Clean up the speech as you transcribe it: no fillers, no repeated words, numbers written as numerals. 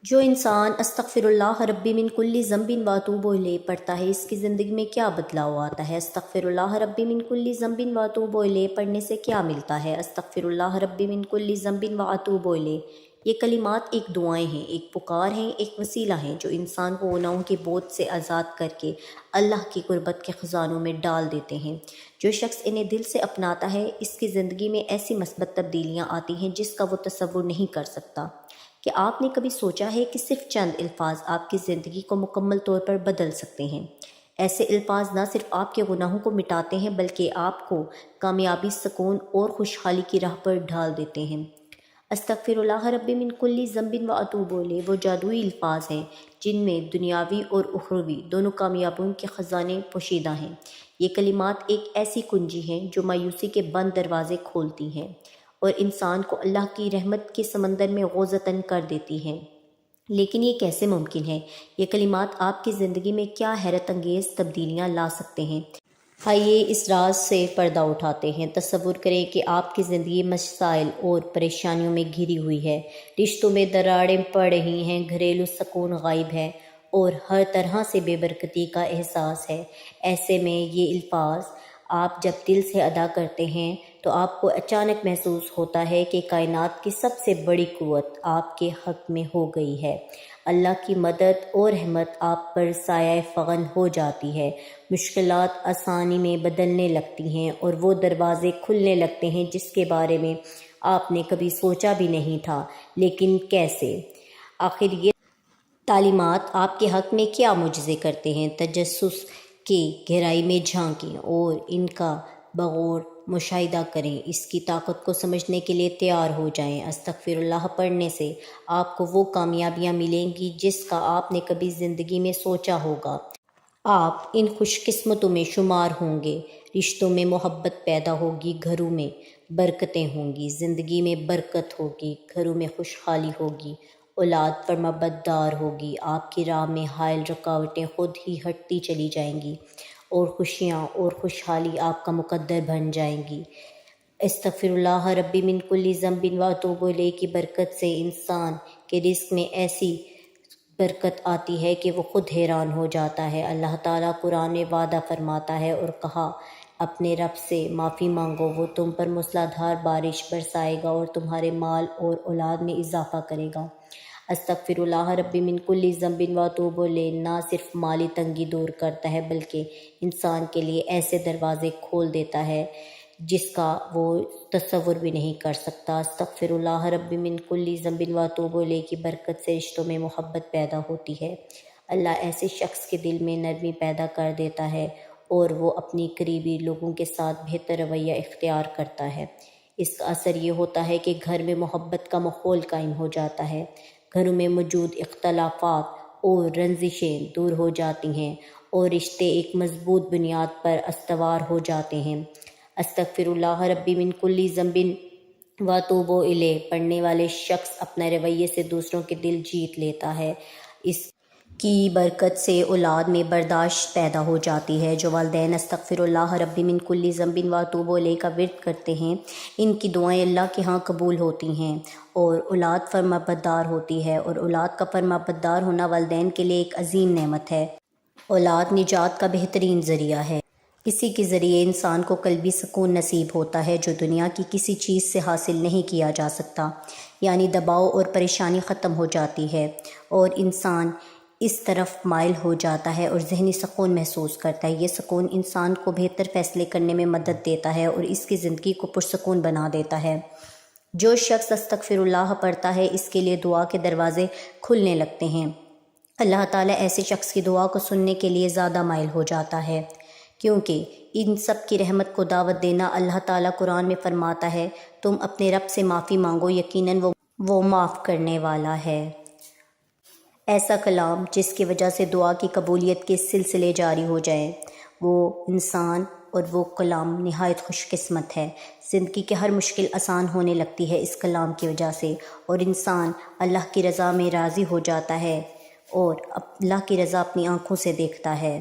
جو انسان استغفر اللہ ربی من کل ذنب و اتوب الیہ پڑھتا ہے، اس کی زندگی میں کیا بدلاؤ آتا ہے؟ استغفر اللہ ربی من کل ذنب و اتوب الیہ پڑھنے سے کیا ملتا ہے؟ استغفر اللہ ربی من کل ذنب و اتوب الیہ، یہ کلمات ایک دعائیں ہیں، ایک پکار ہیں، ایک وسیلہ ہیں جو انسان کو گناہوں کے بوجھ سے آزاد کر کے اللہ کی قربت کے خزانوں میں ڈال دیتے ہیں۔ جو شخص انہیں دل سے اپناتا ہے، اس کی زندگی میں ایسی مثبت تبدیلیاں آتی ہیں جس کا وہ تصور نہیں کر سکتا۔ کہ آپ نے کبھی سوچا ہے کہ صرف چند الفاظ آپ کی زندگی کو مکمل طور پر بدل سکتے ہیں؟ ایسے الفاظ نہ صرف آپ کے گناہوں کو مٹاتے ہیں بلکہ آپ کو کامیابی، سکون اور خوشحالی کی راہ پر ڈھال دیتے ہیں۔ استغفر اللہ ربی من کل ذنب و اتوب الیہ وہ جادوئی الفاظ ہیں جن میں دنیاوی اور اخروی دونوں کامیابیوں کے خزانے پوشیدہ ہیں۔ یہ کلمات ایک ایسی کنجی ہیں جو مایوسی کے بند دروازے کھولتی ہیں اور انسان کو اللہ کی رحمت کے سمندر میں غوطہ کر دیتی ہیں۔ لیکن یہ کیسے ممکن ہے؟ یہ کلمات آپ کی زندگی میں کیا حیرت انگیز تبدیلیاں لا سکتے ہیں؟ آئیے اس راز سے پردہ اٹھاتے ہیں۔ تصور کریں کہ آپ کی زندگی مسائل اور پریشانیوں میں گھری ہوئی ہے، رشتوں میں دراڑیں پڑ رہی ہیں، گھریلو سکون غائب ہے اور ہر طرح سے بے برکتی کا احساس ہے۔ ایسے میں یہ الفاظ آپ جب دل سے ادا کرتے ہیں تو آپ کو اچانک محسوس ہوتا ہے کہ کائنات کی سب سے بڑی قوت آپ کے حق میں ہو گئی ہے۔ اللہ کی مدد اور رحمت آپ پر سایہ فغن ہو جاتی ہے، مشکلات آسانی میں بدلنے لگتی ہیں اور وہ دروازے کھلنے لگتے ہیں جس کے بارے میں آپ نے کبھی سوچا بھی نہیں تھا۔ لیکن کیسے؟ آخر یہ تعلیمات آپ کے حق میں کیا معجزے کرتے ہیں؟ تجسس کی گہرائی میں جھانکیں اور ان کا بغور مشاہدہ کریں، اس کی طاقت کو سمجھنے کے لیے تیار ہو جائیں۔ استغفر اللہ پڑھنے سے آپ کو وہ کامیابیاں ملیں گی جس کا آپ نے کبھی زندگی میں سوچا ہوگا۔ آپ ان خوش قسمتوں میں شمار ہوں گے، رشتوں میں محبت پیدا ہوگی، گھروں میں برکتیں ہوں گی، زندگی میں برکت ہوگی، گھروں میں خوشحالی ہوگی، اولاد فرمانبردار ہوگی، آپ کی راہ میں حائل رکاوٹیں خود ہی ہٹتی چلی جائیں گی اور خوشیاں اور خوشحالی آپ کا مقدر بن جائیں گی۔ استغفر اللہ ربی من کل ذنب و اتوب الیہ کی برکت سے انسان کے رزق میں ایسی برکت آتی ہے کہ وہ خود حیران ہو جاتا ہے۔ اللہ تعالیٰ قرآن میں وعدہ فرماتا ہے اور کہا، اپنے رب سے معافی مانگو، وہ تم پر موسلا دھار بارش برسائے گا اور تمہارے مال اور اولاد میں اضافہ کرے گا۔ استغفر اللہ ربی من کل ذنب و اتوب الیہ نہ صرف مالی تنگی دور کرتا ہے بلکہ انسان کے لیے ایسے دروازے کھول دیتا ہے جس کا وہ تصور بھی نہیں کر سکتا۔ استغفر اللہ ربی من کل ذنب و اتوب الیہ کی برکت سے رشتوں میں محبت پیدا ہوتی ہے۔ اللہ ایسے شخص کے دل میں نرمی پیدا کر دیتا ہے اور وہ اپنی قریبی لوگوں کے ساتھ بہتر رویہ اختیار کرتا ہے۔ اس کا اثر یہ ہوتا ہے کہ گھر میں محبت کا ماحول قائم ہو جاتا ہے، گھروں میں موجود اختلافات اور رنجشیں دور ہو جاتی ہیں اور رشتے ایک مضبوط بنیاد پر استوار ہو جاتے ہیں۔ استغفر اللہ ربی من کل ذنب و اتوب الیہ پڑھنے والے شخص اپنے رویے سے دوسروں کے دل جیت لیتا ہے۔ اس کی برکت سے اولاد میں برداشت پیدا ہو جاتی ہے۔ جو والدین استغفر اللہ ربی من کل ذنب و اتوب الیہ کا ورد کرتے ہیں، ان کی دعائیں اللہ کے ہاں قبول ہوتی ہیں اور اولاد فرمانبردار ہوتی ہے، اور اولاد کا فرمانبردار ہونا والدین کے لیے ایک عظیم نعمت ہے۔ اولاد نجات کا بہترین ذریعہ ہے۔ اسی کے ذریعے انسان کو قلبی سکون نصیب ہوتا ہے جو دنیا کی کسی چیز سے حاصل نہیں کیا جا سکتا، یعنی دباؤ اور پریشانی ختم ہو جاتی ہے اور انسان اس طرف مائل ہو جاتا ہے اور ذہنی سکون محسوس کرتا ہے۔ یہ سکون انسان کو بہتر فیصلے کرنے میں مدد دیتا ہے اور اس کی زندگی کو پرسکون بنا دیتا ہے۔ جو شخص استغفر اللہ پڑھتا ہے، اس کے لیے دعا کے دروازے کھلنے لگتے ہیں۔ اللہ تعالیٰ ایسے شخص کی دعا کو سننے کے لیے زیادہ مائل ہو جاتا ہے، کیونکہ ان سب کی رحمت کو دعوت دینا اللہ تعالیٰ قرآن میں فرماتا ہے، تم اپنے رب سے معافی مانگو، یقیناً وہ معاف کرنے والا ہے۔ ایسا کلام جس کی وجہ سے دعا کی قبولیت کے سلسلے جاری ہو جائیں، وہ انسان اور وہ کلام نہایت خوش قسمت ہے۔ زندگی کی ہر مشکل آسان ہونے لگتی ہے اس کلام کی وجہ سے، اور انسان اللہ کی رضا میں راضی ہو جاتا ہے اور اللہ کی رضا اپنی آنکھوں سے دیکھتا ہے۔